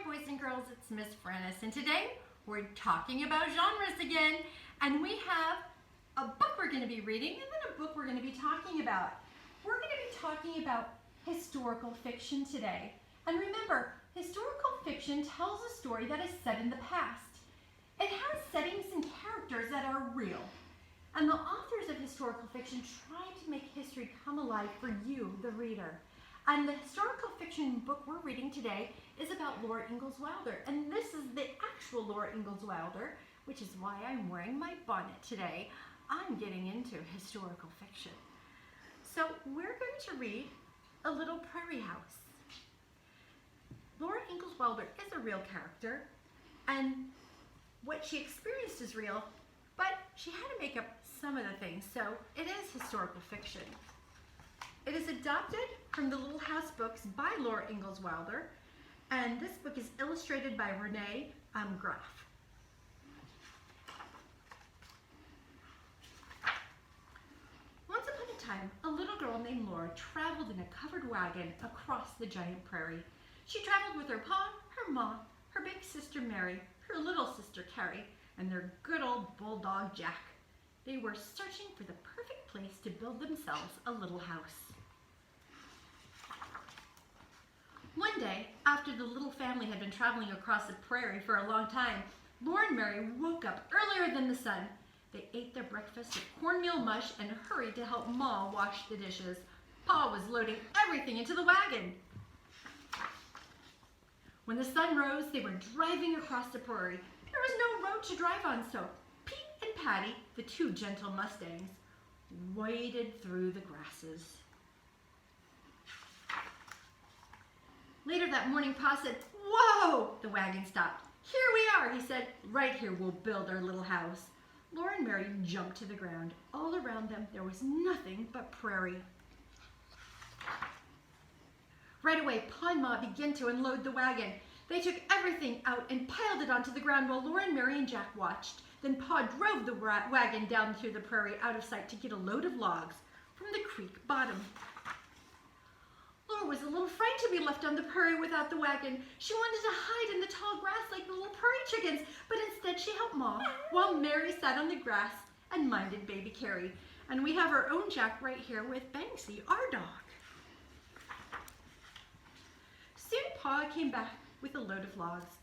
boys and girls, it's Miss Frannis, and today we're talking about genres again, and we have a book we're going to be reading and then a book we're going to be talking about. We're going to be talking about historical fiction today. And remember, historical fiction tells a story that is set in the past. It has settings and characters that are real. And the authors of historical fiction try to make history come alive for you, the reader. And the historical fiction book we're reading today is about Laura Ingalls Wilder. And this is the actual Laura Ingalls Wilder, which is why I'm wearing my bonnet today. I'm getting into historical fiction. So we're going to read A Little Prairie House. Laura Ingalls Wilder is a real character, and what she experienced is real, but she had to make up some of the things, so it is historical fiction. It is adapted from the Little House books by Laura Ingalls Wilder, and this book is illustrated by Renee Graff. Once upon a time, a little girl named Laura traveled in a covered wagon across the giant prairie. She traveled with her pa, her ma, her big sister Mary, her little sister Carrie, and their good old bulldog Jack. They were searching for the perfect place to build themselves a little house. One day, after the little family had been traveling across the prairie for a long time, Laura and Mary woke up earlier than the sun. They ate their breakfast of cornmeal mush and hurried to help Ma wash the dishes. Pa was loading everything into the wagon. When the sun rose, they were driving across the prairie. There was no road to drive on, so Pete and Patty, the two gentle Mustangs, waded through the grasses. Later that morning, Pa said, "Whoa!" The wagon stopped. "Here we are," he said. "Right here we'll build our little house." Laura and Mary jumped to the ground. All around them, there was nothing but prairie. Right away, Pa and Ma began to unload the wagon. They took everything out and piled it onto the ground while Laura and Mary and Jack watched. Then Pa drove the wagon down through the prairie out of sight to get a load of logs from the creek bottom. Laura was a little frightened to be left on the prairie without the wagon. She wanted to hide in the tall grass like the little prairie chickens, but instead she helped Ma while Mary sat on the grass and minded baby Carrie. And we have our own Jack right here with Banksy, our dog. Soon Pa came back with a load of logs.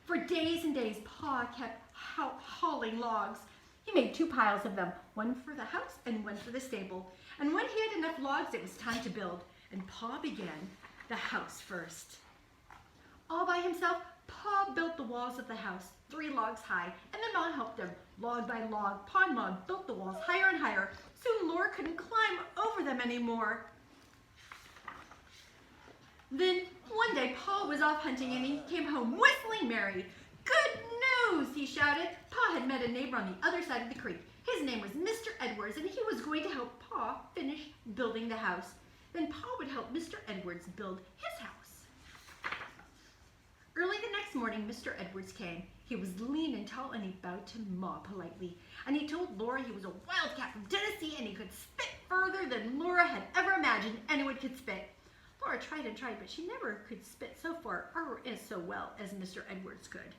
For days and days, Pa kept hauling logs. He made 2 piles of them, one for the house and one for the stable. And when he had enough logs, it was time to build. And Pa began the house first. All by himself, Pa built the walls of the house, 3 logs high, and then Ma helped him. Log by log, Pa and Ma built the walls higher and higher. Soon Laura couldn't climb over them anymore. Then one day, Pa was off hunting and he came home whistling merry. "Good news!" he shouted. Pa had met a neighbor on the other side of the creek. His name was Mr. Edwards, and he was going to help Pa finish building the house. Then Pa would help Mr. Edwards build his house. Early the next morning, Mr. Edwards came. He was lean and tall, and he bowed to Ma politely. And he told Laura he was a wildcat from Tennessee, and he could spit further than Laura had ever imagined anyone could spit. Laura tried and tried, but she never could spit so far or so well as Mr. Edwards could.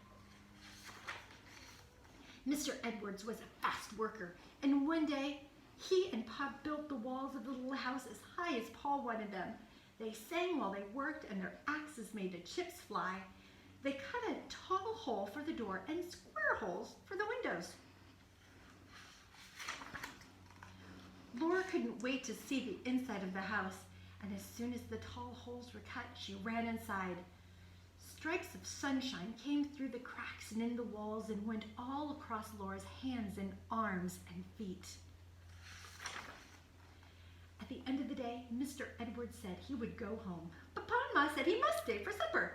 Mr. Edwards was a fast worker, and one day he and Pa built the walls of the little house as high as Pa wanted them. They sang while they worked, and their axes made the chips fly. They cut a tall hole for the door and square holes for the windows. Laura couldn't wait to see the inside of the house, and as soon as the tall holes were cut, she ran inside. Stripes of sunshine came through the cracks and in the walls and went all across Laura's hands and arms and feet. At the end of the day, Mr. Edwards said he would go home, but Pa and Ma said he must stay for supper.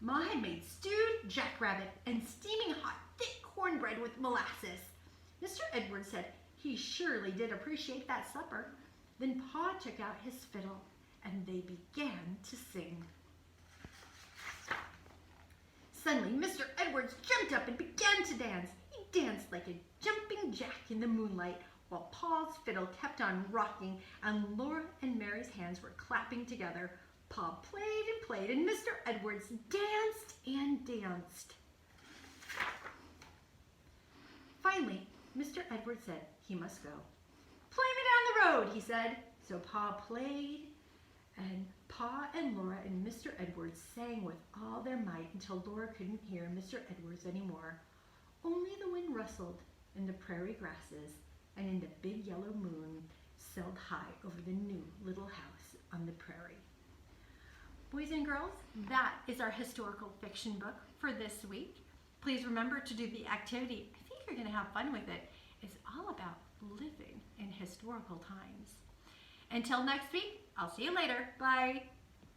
Ma had made stewed jackrabbit and steaming hot, thick cornbread with molasses. Mr. Edwards said he surely did appreciate that supper. Then Pa took out his fiddle, and they began to sing. Suddenly, Mr. Edwards jumped up and began to dance. He danced like a jumping jack in the moonlight, while Pa's fiddle kept on rocking and Laura and Mary's hands were clapping together. Pa played, and Mr. Edwards danced and danced. Finally, Mr. Edwards said he must go. Play me down the road, he said. So Pa played, and Pa and Laura and Mr. Edwards sang with all their might until Laura couldn't hear Mr. Edwards anymore. Only the wind rustled in the prairie grasses, and in the big yellow moon sailed high over the new little house on the prairie. Boys and girls, that is our historical fiction book for this week. Please remember to do the activity. I think you're going to have fun with it. It's all about living in historical times. Until next week, I'll see you later. Bye.